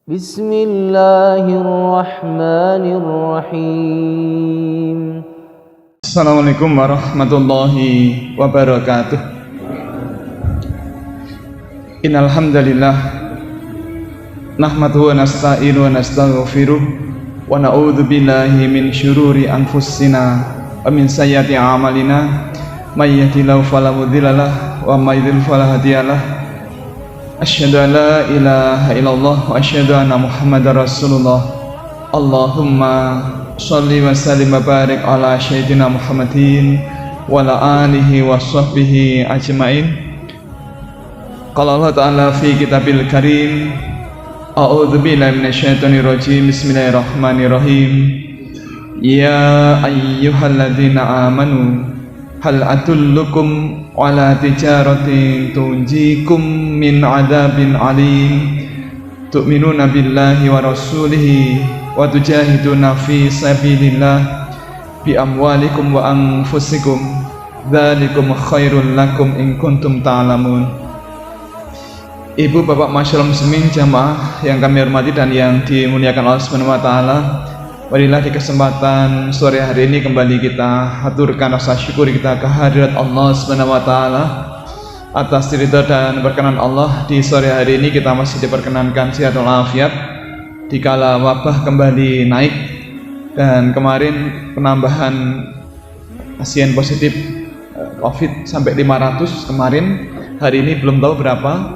Bismillahirrahmanirrahim. Assalamualaikum warahmatullahi wabarakatuh. Innal hamdalillah nahmaduhu wa nasta'inu wa nastaghfiruh wa na'udzu billahi min syururi anfusina wa min sayyiati a'malina may yahdihillahu fala mudhillalah wa may yudhlil fala hadiyalah. Asyhadu an la ilaha illallah wa asyhadu anna Muhammadar Rasulullah. Allahumma sholli wa sallim wa barik ala sayyidina Muhammadin wa ala alihi wa sahbihi ajmain. Qala Allah Ta'ala fi kitabil karim, a'udzu billahi minasyaitonir rajim. Bismillahirrahmanirrahim. Ya ayyuhalladzina amanu hal atullukum ala tijaratin tunjikum min adabin alim tu'minuna billahi wa rasulihi wa tujahiduna fi sabilillah bi amwalikum wa anfusikum dzalikum khairul lakum in kuntum ta'lamun. Ibu bapak masyaallah muslimin jamaah yang kami hormati dan yang dimuliakan Allah Subhanahu wa taala, marilah di kesempatan sore hari ini kembali kita haturkan rasa syukur kita kehadirat Allah Subhanahu wa taala atas ridha dan berkenan Allah. Di sore hari ini kita masih diperkenankan sehat walafiat dikala wabah kembali naik, dan kemarin penambahan pasien positif COVID sampai 500 kemarin. Hari ini belum tahu berapa.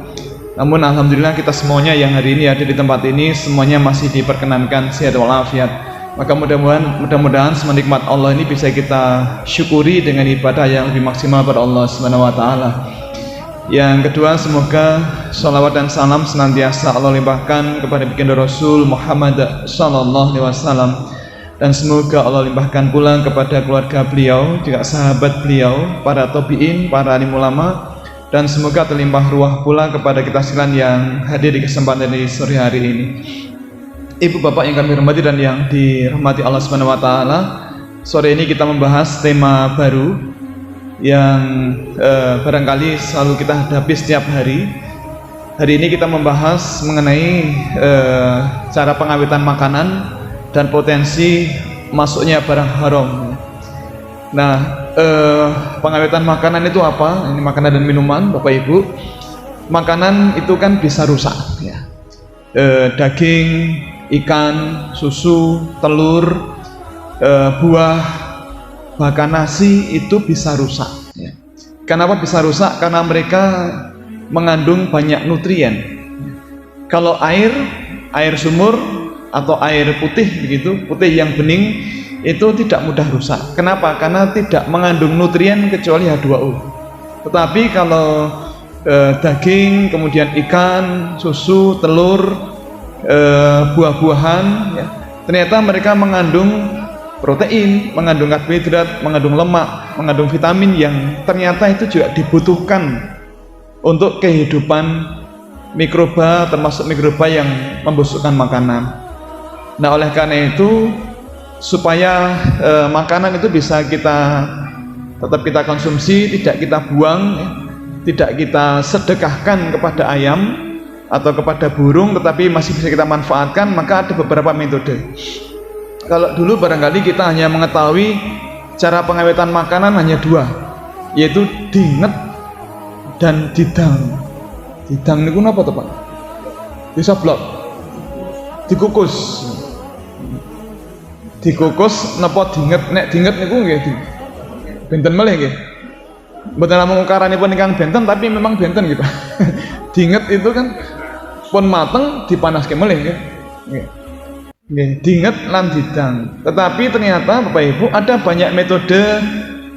Namun alhamdulillah kita semuanya yang hari ini ada di tempat ini semuanya masih diperkenankan sehat walafiat. Maka mudah-mudahan semenikmat Allah ini bisa kita syukuri dengan ibadah yang lebih maksimal pada Allah Subhanahu wa taala. Yang kedua, semoga sholawat dan salam senantiasa Allah limpahkan kepada baginda Rasul Muhammad sallallahu alaihi wasallam, dan semoga Allah limpahkan pula kepada keluarga beliau, juga sahabat beliau, para tabi'in, para alim ulama, dan semoga terlimpah ruah pula kepada kita sekalian yang hadir di kesempatan di sore hari ini. Ibu bapak yang kami hormati dan yang dirahmati Allah Subhanahu wa taala, sore ini kita membahas tema baru yang barangkali selalu kita hadapi setiap hari. Hari ini kita membahas mengenai cara pengawetan makanan dan potensi masuknya barang haram. Nah, pengawetan makanan itu apa? Ini makanan dan minuman, Bapak Ibu. Makanan itu kan bisa rusak ya. Daging, ikan, susu, telur, buah, bahkan nasi itu bisa rusak ya. Kenapa bisa rusak? Karena mereka mengandung banyak nutrien. Kalau air sumur atau air putih begitu, putih yang bening itu tidak mudah rusak. Kenapa? Karena tidak mengandung nutrien kecuali H2O. Tetapi kalau daging, kemudian ikan, susu, telur, buah-buahan ya, ternyata mereka mengandung protein, mengandung karbohidrat, mengandung lemak, mengandung vitamin yang ternyata itu juga dibutuhkan untuk kehidupan mikroba, termasuk mikroba yang membusukkan makanan. Nah, oleh karena itu supaya makanan itu bisa tetap kita konsumsi, tidak kita buang ya, tidak kita sedekahkan kepada ayam atau kepada burung, tetapi masih bisa kita manfaatkan, maka ada beberapa metode. Kalau dulu barangkali kita hanya mengetahui cara pengawetan makanan hanya dua, yaitu dinget dan didang. Didang itu apa Pak? Disoblok, dikukus. Dikukus napa dinget? Nek dinget niku nggih benten melih nggih. Mboten namung ukaranipun ingkang benten, tapi memang benten gitu. Dinget itu kan pun mateng dipanaske melih nggih. Nggih, dinget lan didang. Tetapi ternyata Bapak Ibu ada banyak metode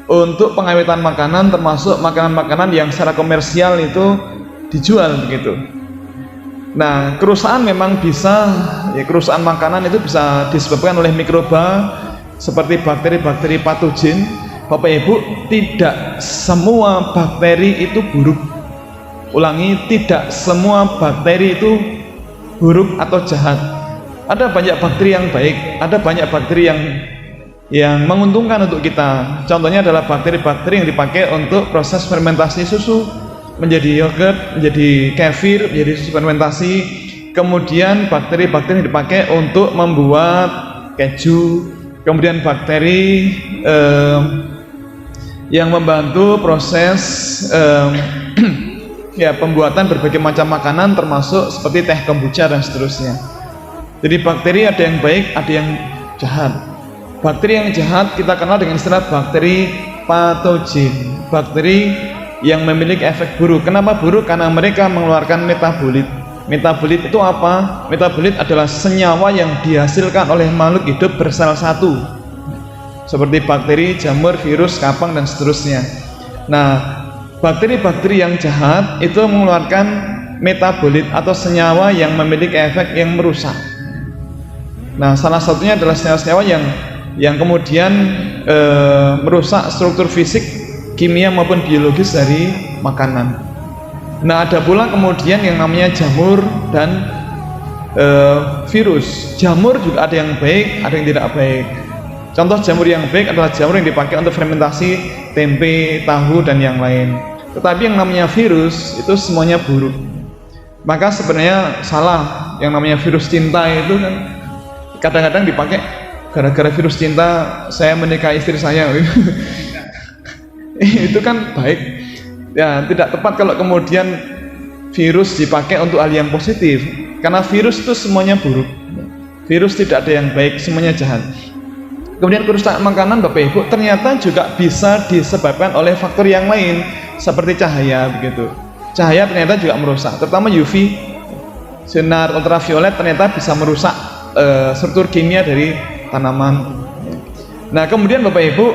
untuk pengawetan makanan, termasuk makanan-makanan yang secara komersial itu dijual begitu. Nah, kerusakan memang bisa ya, kerusakan makanan itu bisa disebabkan oleh mikroba seperti bakteri-bakteri patogen. Bapak Ibu, tidak semua bakteri itu buruk. Ulangi, tidak semua bakteri itu buruk atau jahat. Ada banyak bakteri yang baik, ada banyak bakteri yang menguntungkan untuk kita. Contohnya adalah bakteri-bakteri yang dipakai untuk proses fermentasi susu menjadi yogurt, menjadi kefir, menjadi susu fermentasi. kemudian bakteri-bakteri yang dipakai untuk membuat keju, kemudian bakteri yang membantu proses ya pembuatan berbagai macam makanan termasuk seperti teh kombucha dan seterusnya. Jadi bakteri ada yang baik, ada yang jahat. Bakteri yang jahat kita kenal dengan istilah bakteri patogen, bakteri yang memiliki efek buruk. Kenapa buruk? Karena mereka mengeluarkan metabolit. Metabolit itu apa? Metabolit adalah senyawa yang dihasilkan oleh makhluk hidup bersel satu, seperti bakteri, jamur, virus, kapang dan seterusnya. Nah, bakteri-bakteri yang jahat itu mengeluarkan metabolit atau senyawa yang memiliki efek yang merusak. Nah, salah satunya adalah senyawa-senyawa yang kemudian merusak struktur fisik, kimia maupun biologis dari makanan. Nah, ada pula kemudian yang namanya jamur dan virus. Jamur juga ada yang baik, ada yang tidak baik. Contoh jamur yang baik adalah jamur yang dipakai untuk fermentasi tempe, tahu dan yang lain. Tetapi yang namanya virus itu semuanya buruk. Maka sebenarnya salah yang namanya virus cinta itu kan kadang-kadang dipakai gara-gara virus cinta saya menikahi istri saya. Itu kan baik. Ya, tidak tepat kalau kemudian virus dipakai untuk hal yang positif. Karena virus itu semuanya buruk. Virus tidak ada yang baik, semuanya jahat. Kemudian kerusakan makanan Bapak Ibu ternyata juga bisa disebabkan oleh faktor yang lain seperti cahaya begitu. Cahaya ternyata juga merusak, terutama UV, sinar ultraviolet ternyata bisa merusak struktur kimia dari tanaman. Nah, kemudian Bapak Ibu,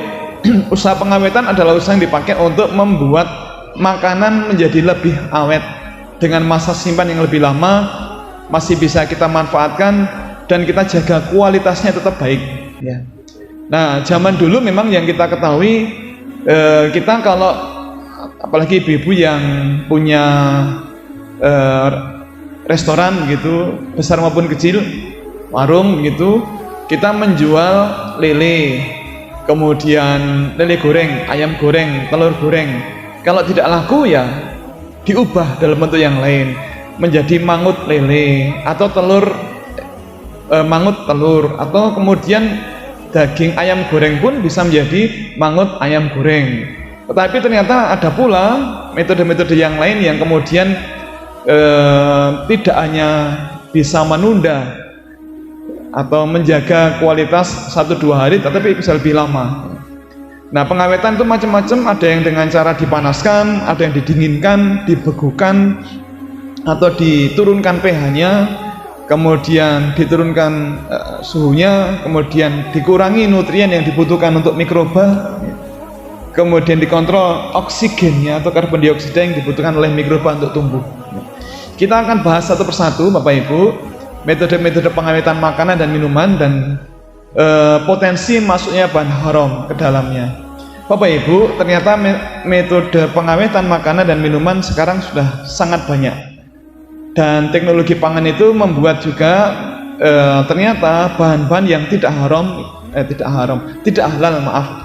usaha pengawetan adalah usaha yang dipakai untuk membuat makanan menjadi lebih awet dengan masa simpan yang lebih lama, masih bisa kita manfaatkan dan kita jaga kualitasnya tetap baik ya. Nah, zaman dulu memang yang kita ketahui, kita kalau apalagi ibu-ibu yang punya restoran gitu, besar maupun kecil, warung gitu, kita menjual lele, kemudian lele goreng, ayam goreng, telur goreng. Kalau tidak laku ya diubah dalam bentuk yang lain menjadi mangut lele atau telur mangut telur, atau kemudian daging ayam goreng pun bisa menjadi mangut ayam goreng. Tetapi ternyata ada pula metode-metode yang lain yang kemudian tidak hanya bisa menunda atau menjaga kualitas 1-2 hari, tetapi bisa lebih lama. Nah, pengawetan itu macam-macam, ada yang dengan cara dipanaskan, ada yang didinginkan, dibekukan, atau diturunkan pH-nya, kemudian diturunkan suhunya, kemudian dikurangi nutrien yang dibutuhkan untuk mikroba, kemudian dikontrol oksigennya atau karbon dioksida yang dibutuhkan oleh mikroba untuk tumbuh. Kita akan bahas satu persatu Bapak Ibu metode-metode pengawetan makanan dan minuman dan potensi masuknya bahan haram ke dalamnya. Bapak Ibu, ternyata metode pengawetan makanan dan minuman sekarang sudah sangat banyak, dan teknologi pangan itu membuat juga ternyata bahan-bahan yang tidak halal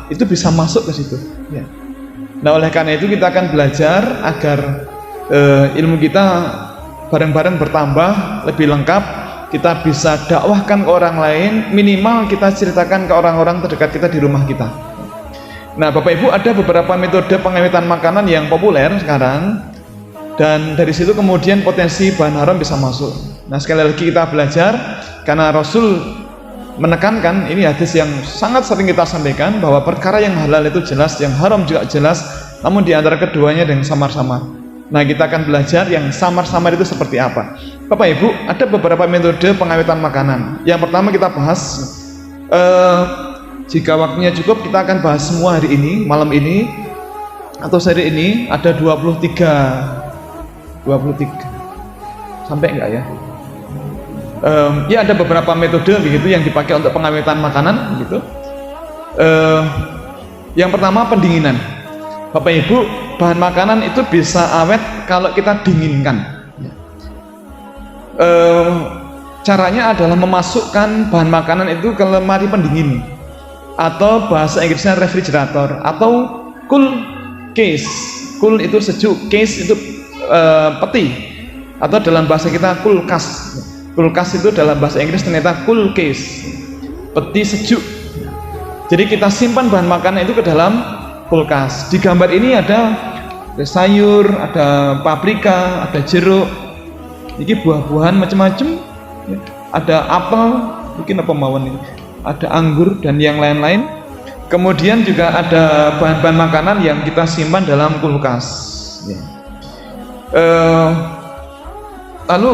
itu bisa masuk ke situ ya. Nah, oleh karena itu kita akan belajar agar ilmu kita bareng-bareng bertambah lebih lengkap, kita bisa dakwahkan ke orang lain, minimal kita ceritakan ke orang-orang terdekat kita di rumah kita. Nah, Bapak Ibu, ada beberapa metode pengawetan makanan yang populer sekarang, dan dari situ kemudian potensi bahan haram bisa masuk. Nah, sekali lagi kita belajar karena Rasul menekankan, ini hadis yang sangat sering kita sampaikan, bahwa perkara yang halal itu jelas, yang haram juga jelas, namun di antara keduanya ada yang samar-samar. Nah, kita akan belajar yang samar-samar itu seperti apa. Bapak Ibu, ada beberapa metode pengawetan makanan. Yang pertama kita bahas, jika waktunya cukup kita akan bahas semua hari ini, malam ini atau seri ini. Ada 23 sampai enggak ya? Ya, ada beberapa metode begitu yang dipakai untuk pengawetan makanan gitu. Yang pertama pendinginan. Bapak Ibu, bahan makanan itu bisa awet kalau kita dinginkan. Caranya adalah memasukkan bahan makanan itu ke lemari pendingin, atau bahasa Inggrisnya refrigerator, atau cool case. Cool itu sejuk, case itu peti. atau dalam bahasa kita kulkas. Kulkas itu dalam bahasa Inggris ternyata cool case, peti sejuk. Jadi kita simpan bahan makanan itu ke dalam kulkas. Di gambar ini ada sayur, ada paprika, ada jeruk, ini buah-buahan macam-macam, ada apel, mungkin apa mawon ini, ada anggur dan yang lain-lain. Kemudian juga ada bahan-bahan makanan yang kita simpan dalam kulkas. Lalu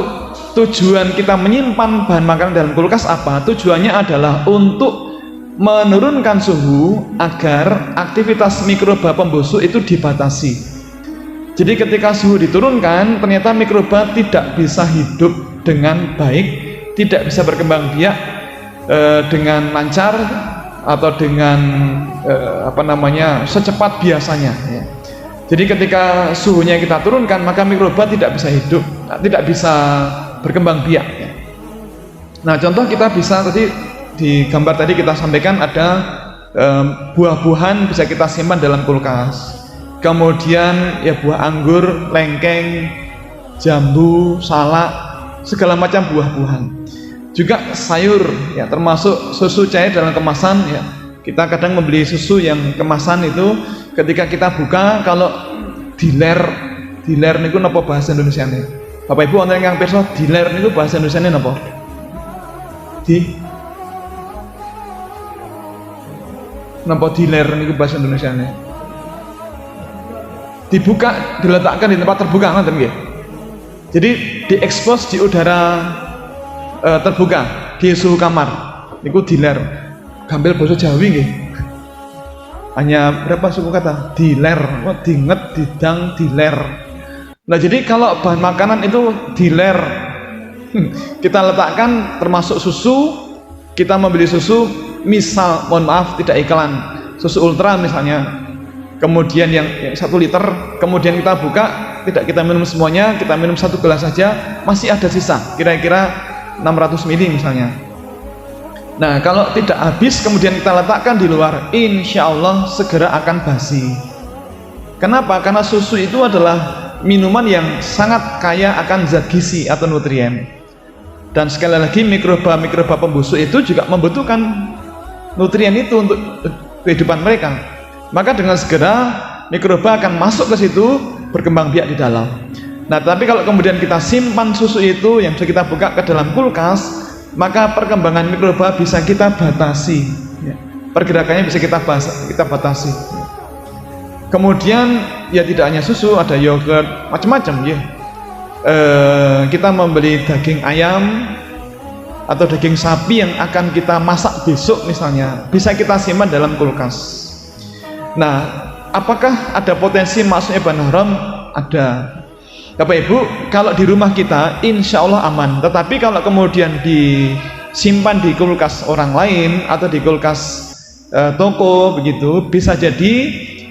tujuan kita menyimpan bahan makanan dalam kulkas apa? Tujuannya adalah untuk menurunkan suhu agar aktivitas mikroba pembusuk itu dibatasi. Jadi ketika suhu diturunkan, ternyata mikroba tidak bisa hidup dengan baik, tidak bisa berkembang biak dengan lancar atau dengan secepat biasanya. Ya. Jadi ketika suhunya kita turunkan, maka mikroba tidak bisa hidup, tidak bisa berkembang biak. Ya. Nah, contoh kita bisa tadi di gambar tadi kita sampaikan ada buah-buahan bisa kita simpan dalam kulkas. Kemudian ya buah anggur, lengkeng, jambu, salak, segala macam buah-buahan. Juga sayur, ya termasuk susu cair dalam kemasan. Ya kita kadang membeli susu yang kemasan itu, ketika kita buka kalau diler niku napa bahasa Indonesiane? Bapak Ibu wonten ingkang pirsa diler niku bahasa Indonesiane napa? Napa diler niku bahasa Indonesiane? Dibuka, diletakkan di tempat terbuka, ngoten nggih. Jadi diekspos di udara terbuka, di suhu kamar. Niku diler. Gambil basa Jawi nggih. Hanya berapa suku kata? Diler, dinget, didang, diler. Nah, jadi kalau bahan makanan itu diler, kita letakkan termasuk susu, kita membeli susu, misal, mohon maaf tidak iklan, susu ultra misalnya. Kemudian yang 1 liter, kemudian kita buka, tidak kita minum semuanya, kita minum 1 gelas saja, masih ada sisa, kira-kira 600 ml misalnya. Nah, kalau tidak habis, kemudian kita letakkan di luar, insya Allah segera akan basi. Kenapa? Karena susu itu adalah minuman yang sangat kaya akan zat gizi atau nutrien. Dan sekali lagi mikroba pembusuk itu juga membutuhkan nutrien itu untuk kehidupan mereka. Maka dengan segera mikroba akan masuk ke situ, berkembang biak di dalam. Nah, tapi kalau kemudian kita simpan susu itu yang bisa kita buka ke dalam kulkas, maka perkembangan mikroba bisa kita batasi. Pergerakannya bisa kita batasi. Kemudian ya tidak hanya susu, ada yogurt, macam-macam ya. Kita membeli daging ayam atau daging sapi yang akan kita masak besok misalnya, bisa kita simpan dalam kulkas. Nah, apakah ada potensi masuknya bahan haram? Ada. Bapak Ibu, kalau di rumah kita insya Allah aman. Tetapi kalau kemudian disimpan di kulkas orang lain atau di kulkas toko begitu, bisa jadi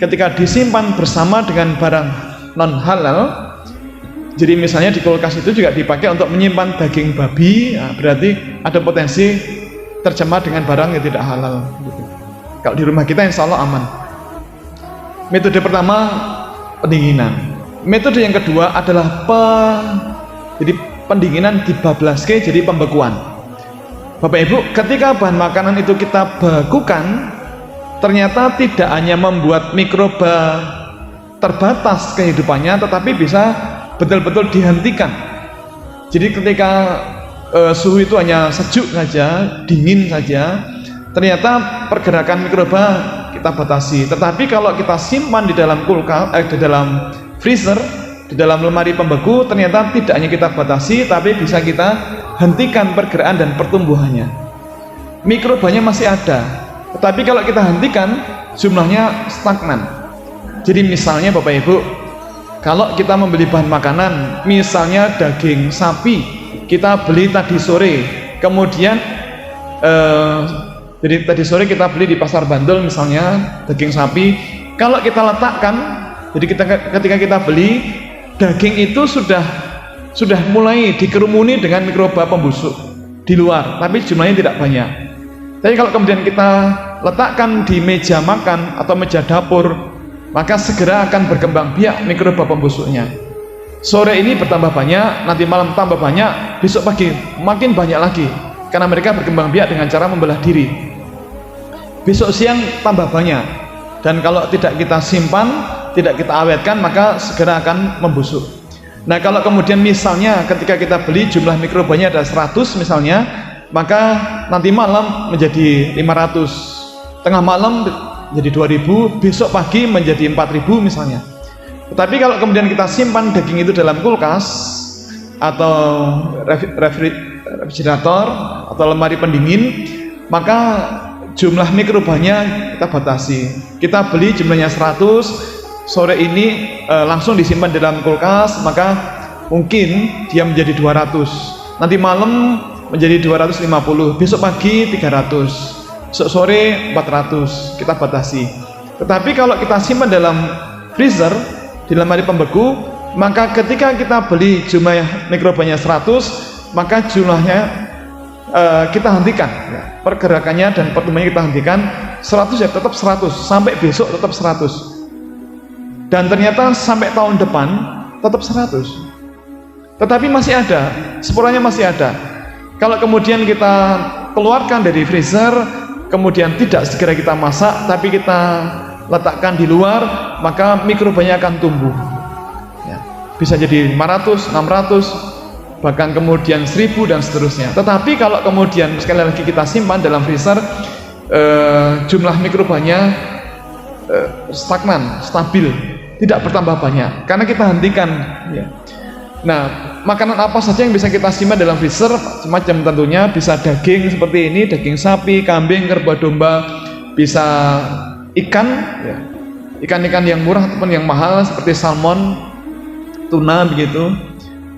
ketika disimpan bersama dengan barang non halal, jadi misalnya di kulkas itu juga dipakai untuk menyimpan daging babi, nah, berarti ada potensi tercemar dengan barang yang tidak halal gitu. Kalau di rumah kita insya Allah aman. Metode pertama pendinginan. Metode yang kedua adalah jadi pendinginan dibablaske, jadi pembekuan. Bapak Ibu, ketika bahan makanan itu kita bekukan, ternyata tidak hanya membuat mikroba terbatas kehidupannya, tetapi bisa betul-betul dihentikan. Jadi ketika suhu itu hanya sejuk saja, dingin saja, ternyata pergerakan mikroba kita batasi. Tetapi kalau kita simpan di dalam kulkas, di dalam freezer, di dalam lemari pembeku, ternyata tidak hanya kita batasi, tapi bisa kita hentikan pergerakan dan pertumbuhannya. Mikrobanya masih ada, tetapi kalau kita hentikan, jumlahnya stagnan. Jadi misalnya Bapak Ibu, kalau kita membeli bahan makanan, misalnya daging sapi, kita beli tadi sore, kemudian jadi tadi sore kita beli di pasar Bantul misalnya daging sapi, kalau kita letakkan, jadi ketika kita beli, daging itu sudah mulai dikerumuni dengan mikroba pembusuk di luar, tapi jumlahnya tidak banyak. Tapi kalau kemudian kita letakkan di meja makan atau meja dapur, maka segera akan berkembang biak mikroba pembusuknya. Sore ini bertambah banyak, nanti malam tambah banyak, besok pagi makin banyak lagi, karena mereka berkembang biak dengan cara membelah diri. Besok siang tambah banyak, dan kalau tidak kita simpan, tidak kita awetkan, maka segera akan membusuk. Nah, kalau kemudian misalnya ketika kita beli jumlah mikrobanya ada 100 misalnya, maka nanti malam menjadi 500, tengah malam jadi 2000, besok pagi menjadi 4000 misalnya. Tetapi kalau kemudian kita simpan daging itu dalam kulkas atau refrigerator atau lemari pendingin, maka jumlah mikrobanya kita batasi. Kita beli jumlahnya 100, sore ini langsung disimpan dalam kulkas, maka mungkin dia menjadi 200, nanti malam menjadi 250, besok pagi 300, besok sore 400, kita batasi. Tetapi kalau kita simpan dalam freezer, di lemari pembeku, maka ketika kita beli jumlah mikrobanya 100, maka jumlahnya kita hentikan, ya, pergerakannya dan pertumbuhannya kita hentikan. 100 ya tetap 100, sampai besok tetap 100, dan ternyata sampai tahun depan tetap 100, tetapi masih ada, sporanya masih ada. Kalau kemudian kita keluarkan dari freezer, kemudian tidak segera kita masak, tapi kita letakkan di luar, maka mikrobanya akan tumbuh, ya, bisa jadi 500, 600, bahkan kemudian 1000 dan seterusnya. Tetapi kalau kemudian sekali lagi kita simpan dalam freezer, jumlah mikrobanya stagnan, stabil, tidak bertambah banyak, karena kita hentikan, ya. Nah, makanan apa saja yang bisa kita simpan dalam freezer? Macam tentunya bisa daging seperti ini, daging sapi, kambing, kerbau, domba, bisa ikan, ya, ikan-ikan yang murah ataupun yang mahal seperti salmon, tuna, begitu.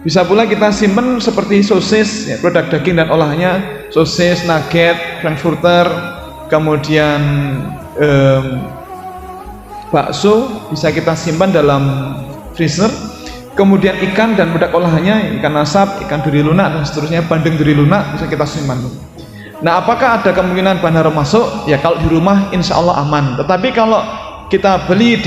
Bisa pula kita simpan seperti sosis, ya, produk daging dan olahannya, sosis, nugget, frankfurter, kemudian bakso bisa kita simpan dalam freezer. Kemudian ikan dan produk olahannya, ikan asap, ikan duri lunak dan seterusnya, bandeng duri lunak bisa kita simpan. Nah, apakah ada kemungkinan bahan haram masuk? Ya, kalau di rumah insya Allah aman. Tetapi kalau kita beli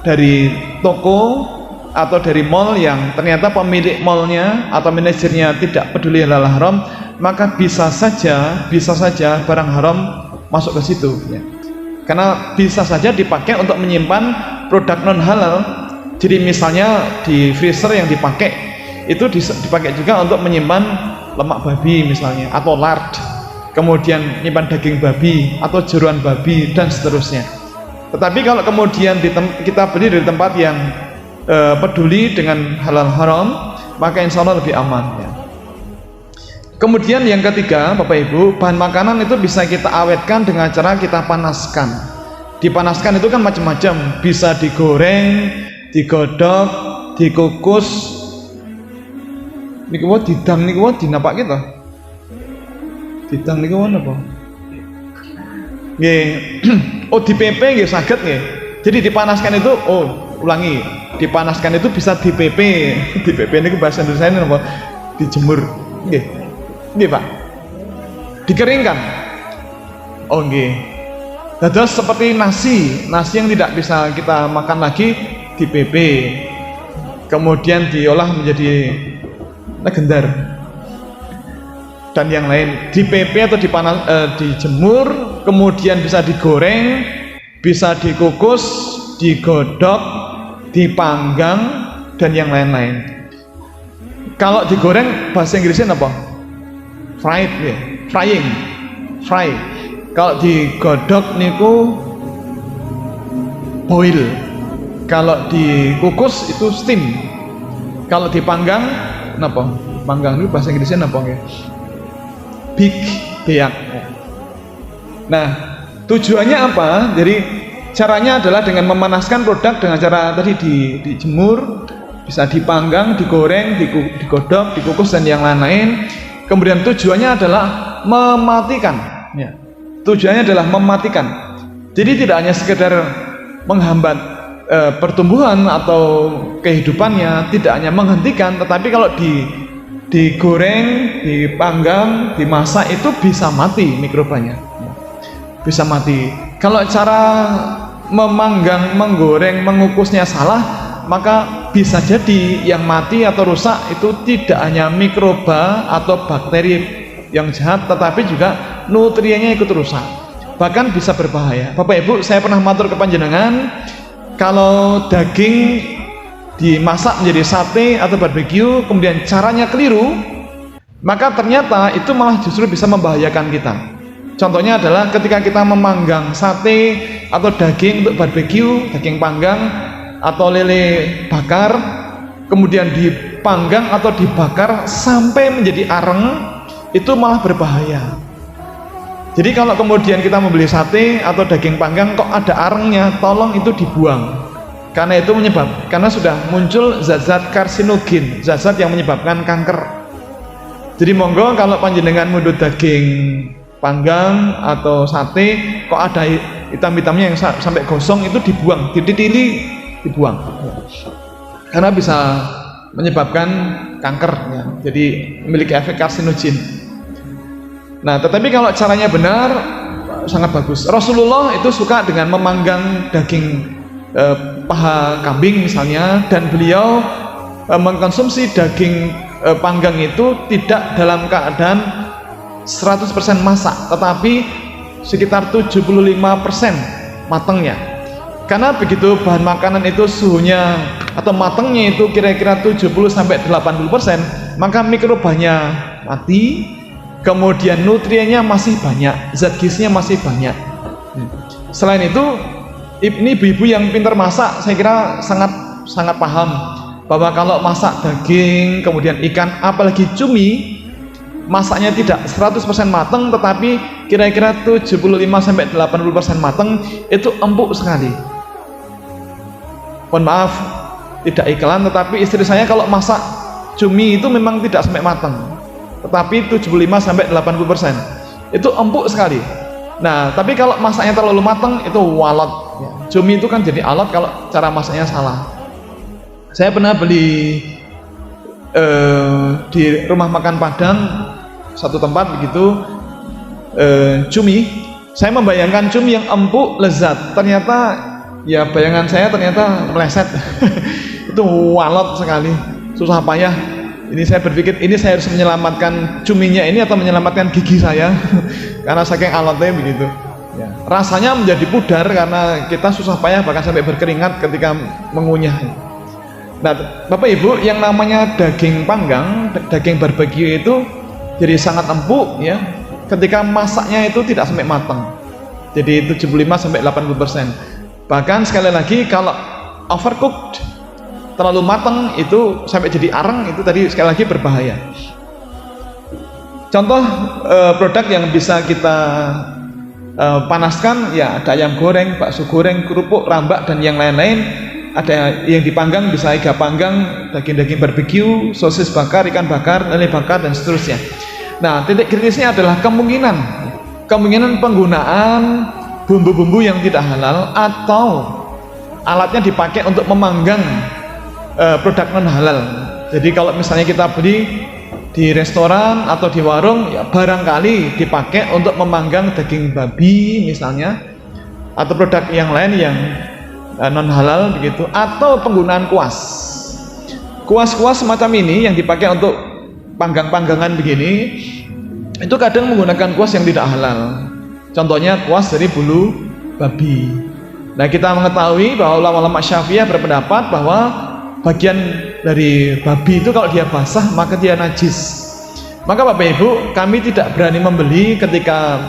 dari toko atau dari mall yang ternyata pemilik mallnya atau manajernya tidak peduli halal haram, maka bisa saja barang haram masuk ke situ, ya. Karena bisa saja dipakai untuk menyimpan produk non halal. Jadi misalnya di freezer yang dipakai itu dipakai juga untuk menyimpan lemak babi misalnya, atau lard, kemudian menyimpan daging babi atau jeroan babi dan seterusnya. Tetapi kalau kemudian kita beli dari tempat yang peduli dengan halal haram, maka insya Allah lebih aman, ya. Kemudian yang ketiga, Bapak Ibu, bahan makanan itu bisa kita awetkan dengan cara kita panaskan. Dipanaskan itu kan macam-macam, bisa digoreng, digodok, dikukus. Niku wae didang, niku wae dinapak kita. Didang niku wae napa? Nggih. Oh, dipepe nggih saged nggih. Jadi dipanaskan itu, ulangi. Dipanaskan itu bisa dipepe. Dipepe niku bahasa Indonesia napa? Dijemur. Nggih. Nggih, Pak. Dikeringkan. Oh, nggih. Dados seperti nasi yang tidak bisa kita makan lagi, dipepe. Kemudian diolah menjadi legendar dan yang lain, dipepe atau dijemur, kemudian bisa digoreng, bisa dikukus, digodok, dipanggang dan yang lain-lain. Kalau digoreng bahasa Inggrisnya apa? Fried, ya. Fry. Kalau digodok niku boil. Kalau dikukus itu steam. Kalau dipanggang napa? Panggang itu bahasa Inggrisnya napa nggih? Beak. Nah, tujuannya apa? Jadi caranya adalah dengan memanaskan produk dengan cara tadi dijemur, bisa dipanggang, digoreng, digodok, dikukus dan yang lain-lain. Kemudian tujuannya adalah mematikan, ya. Tujuannya adalah mematikan. Jadi tidak hanya sekedar menghambat pertumbuhan atau kehidupannya, tidak hanya menghentikan, tetapi kalau digoreng, dipanggang, dimasak itu bisa mati mikrobanya, bisa mati. Kalau cara memanggang, menggoreng, mengukusnya salah, maka bisa jadi yang mati atau rusak itu tidak hanya mikroba atau bakteri yang jahat, tetapi juga nutriennya ikut rusak, bahkan bisa berbahaya. Bapak Ibu, saya pernah matur ke panjenengan, kalau daging dimasak menjadi sate atau barbeque kemudian caranya keliru, maka ternyata itu malah justru bisa membahayakan kita. Contohnya adalah ketika kita memanggang sate atau daging untuk barbeque, daging panggang atau lele bakar, kemudian dipanggang atau dibakar sampai menjadi areng, itu malah berbahaya. Jadi kalau kemudian kita membeli sate atau daging panggang kok ada arengnya, tolong itu dibuang, karena itu karena sudah muncul zat-zat karsinogen, zat-zat yang menyebabkan kanker. Jadi monggo kalau panjenengan mundut daging panggang atau sate kok ada hitam-hitamnya yang sampai gosong, itu dibuang, dititili, dibuang, karena bisa menyebabkan kanker ya. Jadi memiliki efek karsinogen. Nah, tetapi kalau caranya benar sangat bagus. Rasulullah itu suka dengan memanggang daging paha kambing misalnya, dan beliau mengkonsumsi daging panggang itu tidak dalam keadaan 100% masak, tetapi sekitar 75% matangnya. Karena begitu bahan makanan itu suhunya atau matangnya itu kira-kira 70-80%, maka mikrobanya mati, kemudian nutriennya masih banyak, zat gizinya masih banyak. Selain itu, ini ibu-ibu yang pintar masak, saya kira sangat paham bahwa kalau masak daging, kemudian ikan, apalagi cumi, masaknya tidak 100% matang, tetapi kira-kira 75-80% matang, itu empuk sekali. Mohon maaf, tidak iklan, tetapi istri saya kalau masak cumi itu memang tidak sampai matang, tetapi 75-80% itu empuk sekali. Nah, tapi kalau masaknya terlalu matang itu walot. Cumi itu kan jadi alot kalau cara masaknya salah. Saya pernah beli di rumah makan Padang satu tempat begitu cumi. Saya membayangkan cumi yang empuk lezat, ternyata ya bayangan saya ternyata meleset. Itu walot sekali, susah payah. Ini saya berpikir, ini saya harus menyelamatkan cuminya ini atau menyelamatkan gigi saya karena saking alotnya begitu ya. Rasanya menjadi pudar karena kita susah payah, bahkan sampai berkeringat ketika mengunyah. Nah, Bapak Ibu, yang namanya daging panggang, daging barbeque itu jadi sangat empuk ya, ketika masaknya itu tidak sampai matang, jadi 75-80%. Bahkan sekali lagi kalau overcooked, terlalu matang itu sampai jadi areng, itu tadi sekali lagi berbahaya. Contoh produk yang bisa kita panaskan ya ada ayam goreng, bakso goreng, kerupuk, rambak, dan yang lain-lain. Ada yang dipanggang, bisa iga panggang, daging-daging barbeque, sosis bakar, ikan bakar, lele bakar, dan seterusnya. Nah, titik kritisnya adalah kemungkinan penggunaan bumbu-bumbu yang tidak halal atau alatnya dipakai untuk memanggang produk non halal. Jadi kalau misalnya kita beli di restoran atau di warung, ya barangkali dipakai untuk memanggang daging babi misalnya, atau produk yang lain yang non halal begitu, atau penggunaan kuas semacam ini yang dipakai untuk panggang-panggangan begini, itu kadang menggunakan kuas yang tidak halal. Contohnya kuas dari bulu babi. Nah, kita mengetahui bahwa ulama-ulama Syafi'iyah berpendapat bahwa bagian dari babi itu kalau dia basah maka dia najis. Maka Bapak Ibu, kami tidak berani membeli ketika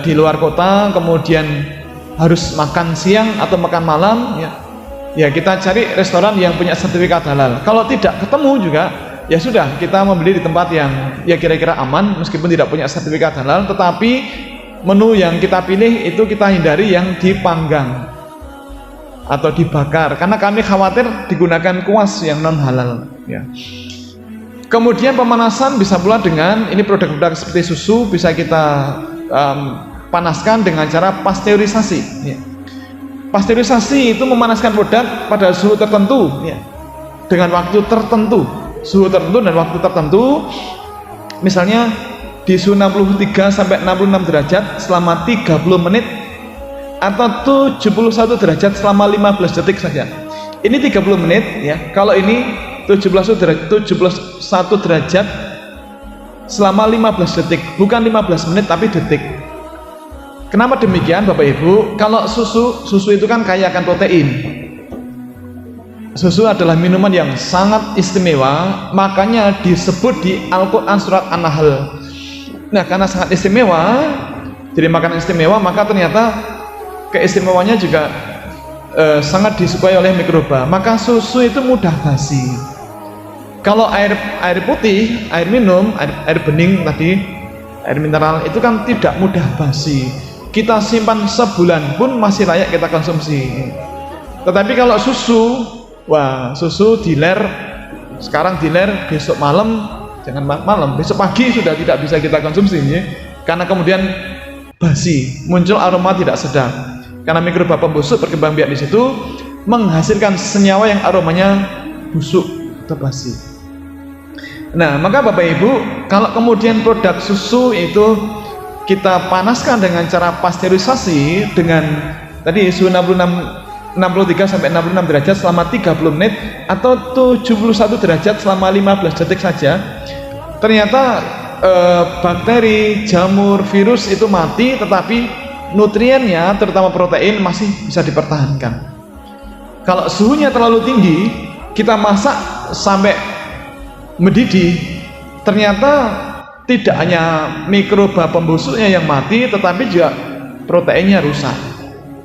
di luar kota, kemudian harus makan siang atau makan malam ya kita cari restoran yang punya sertifikat halal. Kalau tidak ketemu juga, ya sudah, kita membeli di tempat yang ya kira-kira aman meskipun tidak punya sertifikat halal, tetapi menu yang kita pilih itu kita hindari yang dipanggang atau dibakar, karena kami khawatir digunakan kuas yang non halal ya. Kemudian pemanasan bisa pula dengan ini, produk-produk seperti susu bisa kita panaskan dengan cara pasteurisasi ya. Pasteurisasi itu memanaskan produk pada suhu tertentu ya, dengan waktu tertentu, suhu tertentu dan waktu tertentu. Misalnya di suhu 63-66 derajat selama 30 menit atau 71 derajat selama 15 detik saja. Ini 30 menit ya. Kalau ini 71 derajat selama 15 detik, bukan 15 menit tapi detik. Kenapa demikian Bapak Ibu? Kalau susu itu kan kaya akan protein. Susu adalah minuman yang sangat istimewa, makanya disebut di Al-Quran surat An-Nahl. Nah, karena sangat istimewa, jadi makanan istimewa, maka ternyata keistimewanya juga sangat disukai oleh mikroba. Maka susu itu mudah basi. Kalau air putih, air minum, air bening tadi, air mineral itu kan tidak mudah basi. Kita simpan sebulan pun masih layak kita konsumsi. Tetapi kalau susu, wah, susu diler, sekarang diler, besok malam, jangan malam, besok pagi sudah tidak bisa kita konsumsi ya. Karena kemudian basi, muncul aroma tidak sedap. Karena mikroba pembusuk berkembang biak di situ, menghasilkan senyawa yang aromanya busuk atau basi. Nah, maka Bapak Ibu, kalau kemudian produk susu itu kita panaskan dengan cara pasteurisasi dengan tadi suhu 63 sampai 66 derajat selama 30 menit atau 71 derajat selama 15 detik saja, ternyata bakteri, jamur, virus itu mati, tetapi nutriennya terutama protein masih bisa dipertahankan. Kalau suhunya terlalu tinggi, kita masak sampai mendidih, ternyata tidak hanya mikroba pembusuknya yang mati, tetapi juga proteinnya rusak.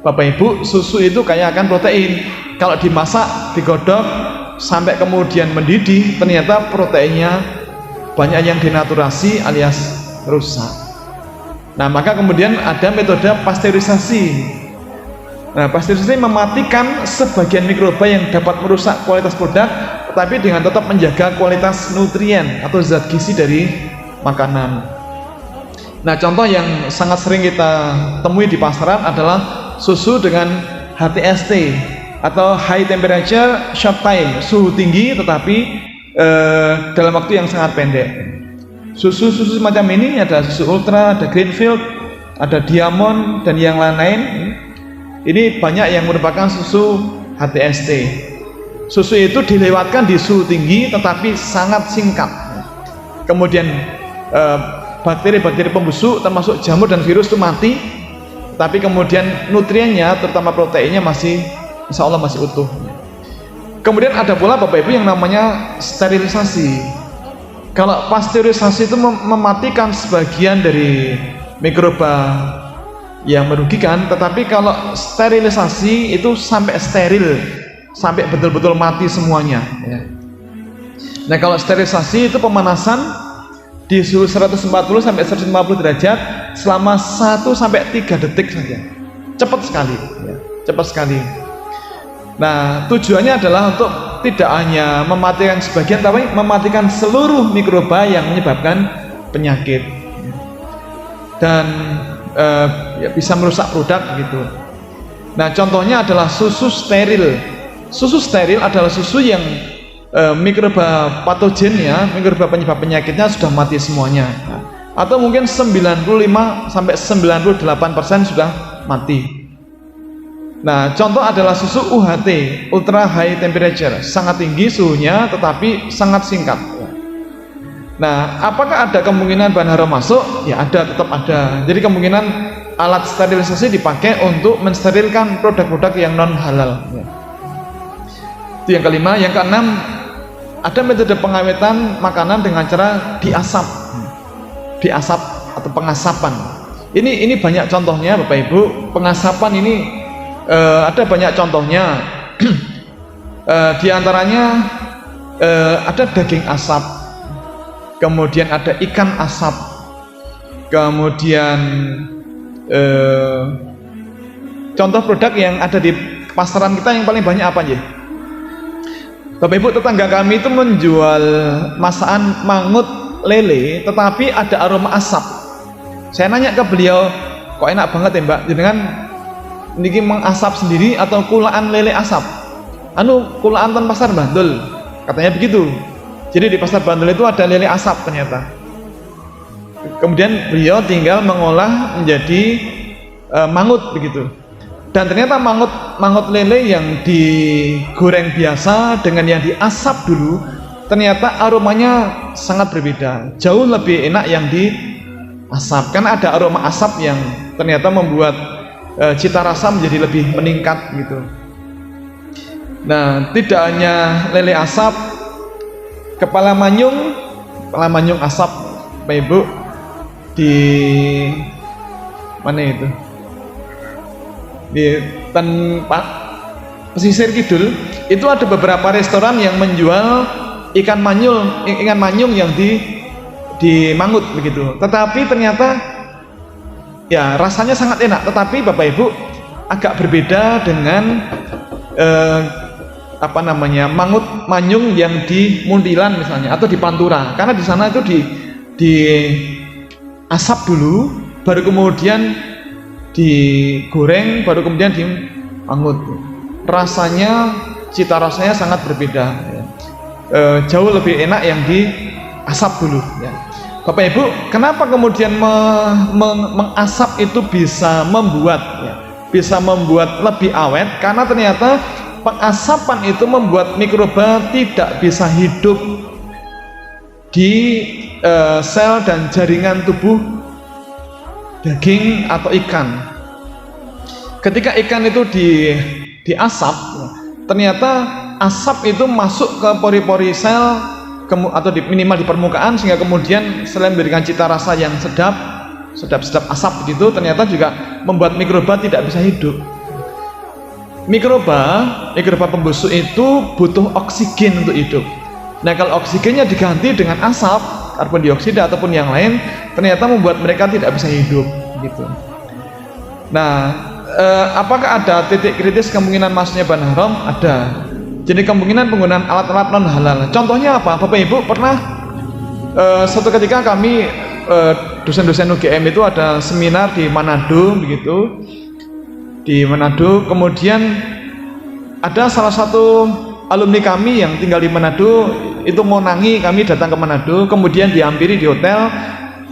Bapak Ibu, susu itu kaya akan protein. Kalau dimasak, digodok sampai kemudian mendidih, ternyata proteinnya banyak yang denaturasi alias rusak. Nah, maka kemudian ada metode pasteurisasi. Nah, pasteurisasi mematikan sebagian mikroba yang dapat merusak kualitas produk, tetapi dengan tetap menjaga kualitas nutrien atau zat gizi dari makanan. Nah, contoh yang sangat sering kita temui di pasaran adalah susu dengan HTST atau high temperature short time, suhu tinggi tetapi dalam waktu yang sangat pendek. Susu semacam ini ada susu ultra, ada Greenfield, ada Diamond dan yang lain-lain. Ini banyak yang merupakan susu HTST. Susu itu dilewatkan di suhu tinggi tetapi sangat singkat. Kemudian bakteri-bakteri pembusuk termasuk jamur dan virus itu mati, tapi kemudian nutriennya terutama proteinnya masih insya Allah masih utuh. Kemudian ada pula Bapak Ibu yang namanya sterilisasi. Kalau pasteurisasi itu mematikan sebagian dari mikroba yang merugikan, tetapi kalau sterilisasi itu sampai steril, sampai betul-betul mati semuanya ya. Nah, kalau sterilisasi itu pemanasan di suhu 140 sampai 150 derajat selama 1 sampai 3 detik saja. Cepat sekali ya, cepat sekali. Nah, tujuannya adalah untuk tidak hanya mematikan sebagian, tapi mematikan seluruh mikroba yang menyebabkan penyakit dan ya, bisa merusak produk gitu. Nah, contohnya adalah susu steril. Susu steril adalah susu yang mikroba patogennya, mikroba penyebab penyakitnya sudah mati semuanya. Nah, atau mungkin 95 sampai 98% sudah mati. Nah, contoh adalah susu UHT, ultra high temperature, sangat tinggi suhunya tetapi sangat singkat. Nah, apakah ada kemungkinan bahan haram masuk? Ya ada, tetap ada. Jadi kemungkinan alat sterilisasi dipakai untuk mensterilkan produk-produk yang non halal. Itu yang kelima. Yang keenam, ada metode pengawetan makanan dengan cara diasap atau pengasapan. Ini banyak contohnya Bapak Ibu. Pengasapan ini ada banyak contohnya. Di antaranya ada daging asap, kemudian ada ikan asap, kemudian contoh produk yang ada di pasaran kita yang paling banyak apa aja? Bapak Ibu, tetangga kami itu menjual masakan mangut lele tetapi ada aroma asap. Saya nanya ke beliau, kok enak banget ya Mbak, dengan niki mengasap sendiri atau kulaan lele asap? Kulaan tan pasar Bandul, katanya begitu. Jadi di pasar Bandul itu ada lele asap ternyata. Kemudian beliau tinggal mengolah menjadi mangut begitu. Dan ternyata mangut lele yang digoreng biasa dengan yang diasap dulu, ternyata aromanya sangat berbeda. Jauh lebih enak yang diasap, karena ada aroma asap yang ternyata membuat cita rasa menjadi lebih meningkat gitu. Nah, tidak hanya lele asap, kepala manyung asap, Bapak Ibu, di mana itu? Di pesisir kidul itu ada beberapa restoran yang menjual ikan manyung yang dimangut begitu. Tetapi ternyata ya rasanya sangat enak, tetapi Bapak Ibu agak berbeda dengan mangut manyung yang di Muntilan misalnya atau di Pantura, karena di sana itu di asap dulu, baru kemudian digoreng, baru kemudian dimangut. Rasanya, cita rasanya sangat berbeda ya. Jauh lebih enak yang diasap dulu ya. Bapak Ibu, kenapa kemudian mengasap itu bisa membuat lebih awet? Karena ternyata pengasapan itu membuat mikroba tidak bisa hidup di sel dan jaringan tubuh daging atau ikan. Ketika ikan itu diasap, ternyata asap itu masuk ke pori-pori sel atau minimal di permukaan, sehingga kemudian selain memberikan cita rasa yang sedap asap begitu, ternyata juga membuat mikroba tidak bisa hidup. Mikroba pembusuk itu butuh oksigen untuk hidup. Nah, kalau oksigennya diganti dengan asap, karbon dioksida ataupun yang lain, ternyata membuat mereka tidak bisa hidup gitu. Nah, apakah ada titik kritis kemungkinan masuknya bahan haram? Ada. Jadi kemungkinan penggunaan alat-alat non halal. Contohnya apa? Bapak Ibu pernah suatu ketika kami dosen-dosen UGM itu ada seminar di Manado begitu. Di Manado, kemudian ada salah satu alumni kami yang tinggal di Manado itu mau nangi, kami datang ke Manado, kemudian dihampiri di hotel,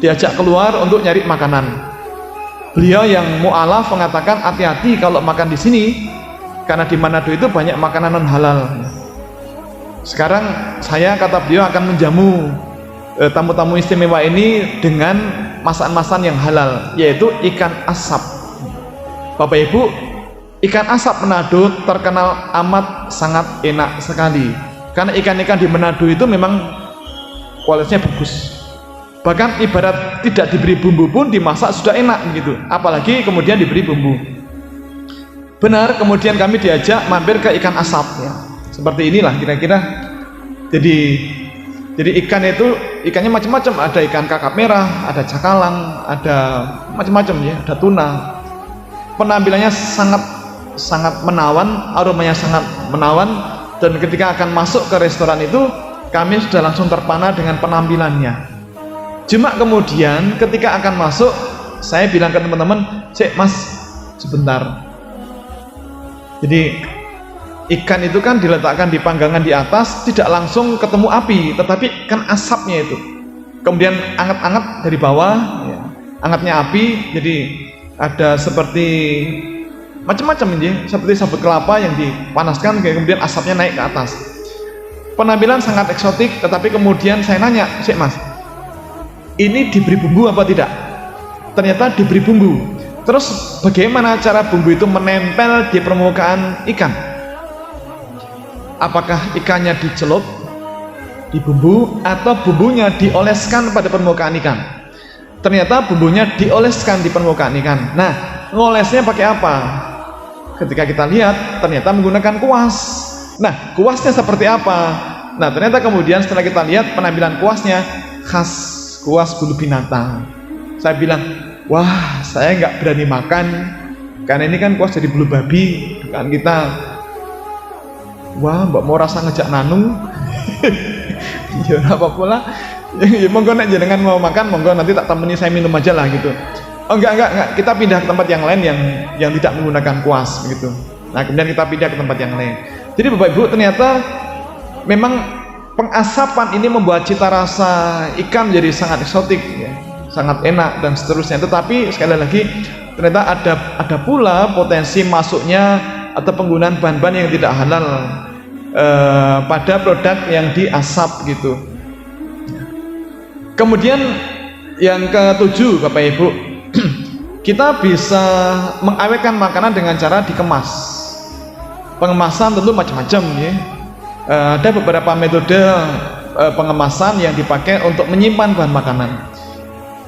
diajak keluar untuk nyari makanan. Beliau yang mu'alaf mengatakan hati-hati kalau makan di sini, karena di Manado itu banyak makanan non halal. Sekarang saya, kata beliau, akan menjamu tamu-tamu istimewa ini dengan masakan-masakan yang halal, yaitu ikan asap. Bapak Ibu, ikan asap Manado terkenal amat sangat enak sekali, karena ikan-ikan di Manado itu memang kualitasnya bagus. Bahkan ibarat tidak diberi bumbu pun dimasak sudah enak begitu, apalagi kemudian diberi bumbu. Benar, kemudian kami diajak mampir ke ikan asap ya. Seperti inilah kira-kira. Jadi ikan itu ikannya macam-macam, ada ikan kakap merah, ada cakalang, ada macam-macam ya, ada tuna. Penampilannya sangat menawan, aromanya sangat menawan, dan ketika akan masuk ke restoran itu kami sudah langsung terpana dengan penampilannya. Cuma kemudian ketika akan masuk, saya bilang ke teman-teman, "Cek Mas, sebentar." Jadi ikan itu kan diletakkan di panggangan di atas, tidak langsung ketemu api, tetapi kan asapnya itu kemudian anget-anget dari bawah ya. Angetnya api, jadi ada seperti macam-macam ini, seperti sabut kelapa yang dipanaskan, kemudian asapnya naik ke atas. Penampilan sangat eksotik, tetapi kemudian saya nanya, "Sik Mas, ini diberi bumbu apa tidak?" Ternyata diberi bumbu. Terus bagaimana cara bumbu itu menempel di permukaan ikan? Apakah ikannya dicelup di bumbu atau bumbunya dioleskan pada permukaan ikan? Ternyata bumbunya dioleskan di permukaan ikan. Nah, ngolesnya pakai apa? Ketika kita lihat, ternyata menggunakan kuas. Nah, kuasnya seperti apa? Nah, ternyata kemudian setelah kita lihat penampilan kuasnya khas kuas bulu binatang. Saya bilang, wah, saya nggak berani makan karena ini kan kuas dari bulu babi. Kan kita, wah, mbak mau rasa ngejak nanung? Ya apa pula. Ya, monggo nek jenengan mau makan, monggo nanti tak temani saya minum aja lah gitu. Oh enggak, kita pindah ke tempat yang lain yang tidak menggunakan kuas begitu. Nah, kemudian kita pindah ke tempat yang lain. Jadi Bapak Ibu, ternyata memang pengasapan ini membuat cita rasa ikan menjadi sangat eksotik ya, sangat enak dan seterusnya. Tetapi sekali lagi ternyata ada pula potensi masuknya atau penggunaan bahan-bahan yang tidak halal pada produk yang diasap gitu. Kemudian yang ketujuh, Bapak Ibu, kita bisa mengawetkan makanan dengan cara dikemas. Pengemasan tentu macam-macam ya. Ada beberapa metode pengemasan yang dipakai untuk menyimpan bahan makanan.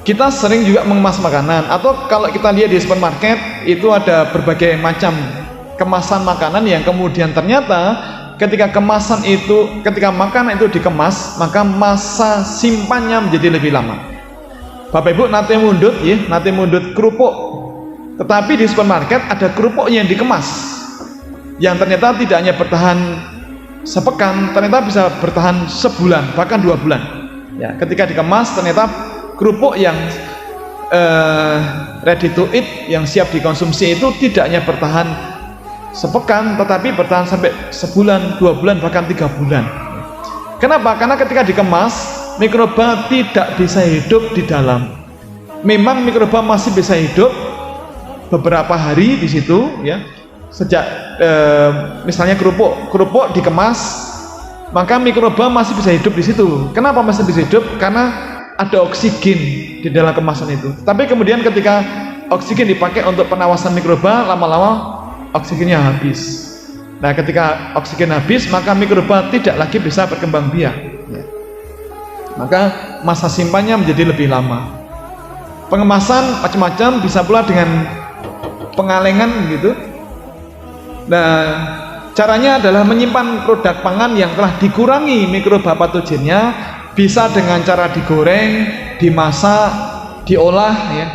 Kita sering juga mengemas makanan, atau kalau kita lihat di supermarket itu ada berbagai macam kemasan makanan yang kemudian ternyata ketika makanan itu dikemas, maka masa simpannya menjadi lebih lama. Bapak Ibu nate mundut kerupuk, tetapi di supermarket ada kerupuk yang dikemas yang ternyata tidak hanya bertahan sepekan, ternyata bisa bertahan sebulan bahkan 2 bulan ya. Ketika dikemas ternyata kerupuk yang ready to eat, yang siap dikonsumsi itu tidak hanya bertahan sepekan, tetapi bertahan sampai sebulan, 2 bulan, bahkan 3 bulan. Kenapa? Karena ketika dikemas, mikroba tidak bisa hidup di dalam. Memang mikroba masih bisa hidup beberapa hari di situ ya. Sejak misalnya kerupuk dikemas, maka mikroba masih bisa hidup di situ. Kenapa masih bisa hidup? Karena ada oksigen di dalam kemasan itu. Tapi kemudian ketika oksigen dipakai untuk penawasan mikroba, lama-lama oksigennya habis. Nah, ketika oksigen habis, maka mikroba tidak lagi bisa berkembang biak ya. Maka masa simpannya menjadi lebih lama. Pengemasan macam-macam, bisa pula dengan pengalengan gitu. Nah, caranya adalah menyimpan produk pangan yang telah dikurangi mikroba patogennya, bisa dengan cara digoreng, dimasak, diolah ya.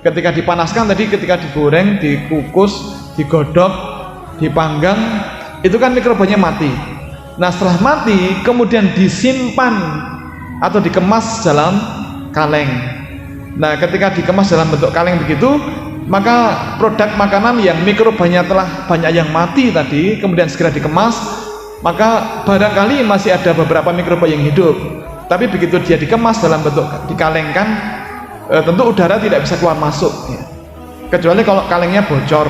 Ketika dipanaskan tadi, ketika digoreng, dikukus, digodok, dipanggang, itu kan mikrobanya mati. Nah, setelah mati kemudian disimpan atau dikemas dalam kaleng. Nah, ketika dikemas dalam bentuk kaleng begitu, maka produk makanan yang mikrobanya telah banyak yang mati tadi kemudian segera dikemas, maka barangkali masih ada beberapa mikroba yang hidup. Tapi begitu dia dikemas dalam bentuk dikalengkan, tentu udara tidak bisa keluar masuk ya. Kecuali kalau kalengnya bocor.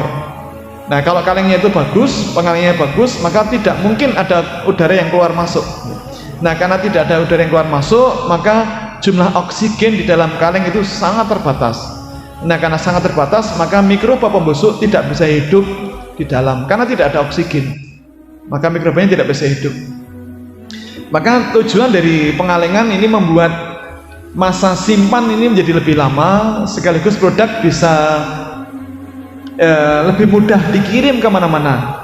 Nah, kalau kalengnya itu bagus, pengalengnya bagus, maka tidak mungkin ada udara yang keluar masuk. Nah, karena tidak ada udara yang keluar masuk, maka jumlah oksigen di dalam kaleng itu sangat terbatas. Nah, karena sangat terbatas, maka mikroba pembusuk tidak bisa hidup di dalam karena tidak ada oksigen. Maka mikrobanya tidak bisa hidup. Maka tujuan dari pengalengan ini membuat masa simpan ini menjadi lebih lama, sekaligus produk bisa lebih mudah dikirim kemana-mana.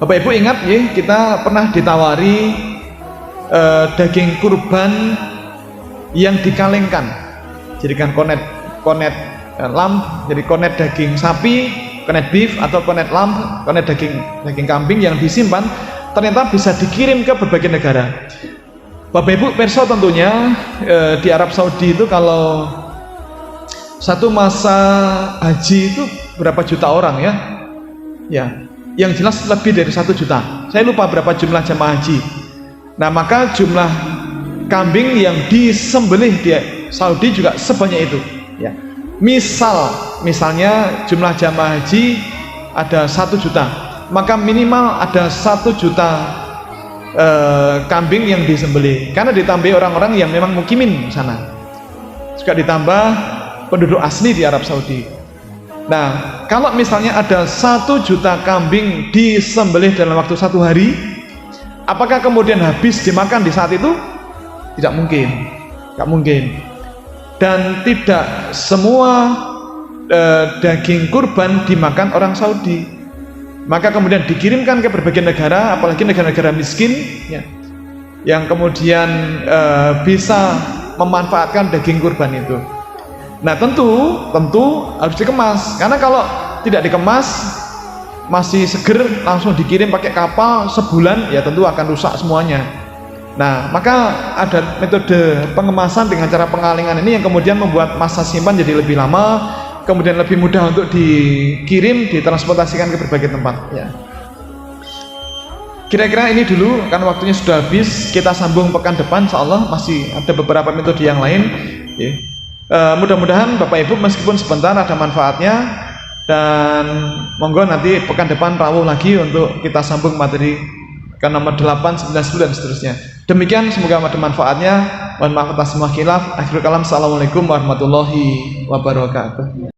Bapak Ibu ingat ya, kita pernah ditawari daging kurban yang dikalengkan, jadikan konet lamb, jadi konet daging sapi, konet beef atau konet lamb, konet daging kambing yang disimpan, ternyata bisa dikirim ke berbagai negara. Bapak Ibu perso tentunya di Arab Saudi itu kalau satu masa haji itu berapa juta orang ya? Ya, yang jelas lebih dari 1 juta. Saya lupa berapa jumlah jamaah haji. Nah, maka jumlah kambing yang disembelih di Saudi juga sebanyak itu. Ya, misalnya jumlah jamaah haji ada 1 juta, maka minimal ada 1 juta kambing yang disembelih, karena ditambah orang-orang yang memang mukimin sana, juga ditambah penduduk asli di Arab Saudi. Nah, kalau misalnya ada 1 juta kambing disembelih dalam waktu 1 hari, apakah kemudian habis dimakan di saat itu? Tidak mungkin, nggak mungkin. Dan tidak semua daging kurban dimakan orang Saudi. Maka kemudian dikirimkan ke berbagai negara, apalagi negara-negara miskin ya, yang kemudian bisa memanfaatkan daging kurban itu. Nah, tentu harus dikemas, karena kalau tidak dikemas masih seger langsung dikirim pakai kapal sebulan, ya tentu akan rusak semuanya. Nah, maka ada metode pengemasan dengan cara pengalengan ini yang kemudian membuat masa simpan jadi lebih lama, kemudian lebih mudah untuk dikirim, ditransportasikan ke berbagai tempat ya. Kira-kira ini dulu, kan waktunya sudah habis. Kita sambung pekan depan, insyaallah masih ada beberapa metode yang lain ya. Mudah-mudahan Bapak Ibu meskipun sebentar ada manfaatnya, Dan monggo nanti pekan depan rawuh lagi untuk kita sambung materi ke nomor 8, 9, 10 dan seterusnya. Demikian, semoga ada manfaatnya. Mohon maaf atas semua khilaf. Akhirul kalam, assalamualaikum warahmatullahi wabarakatuh.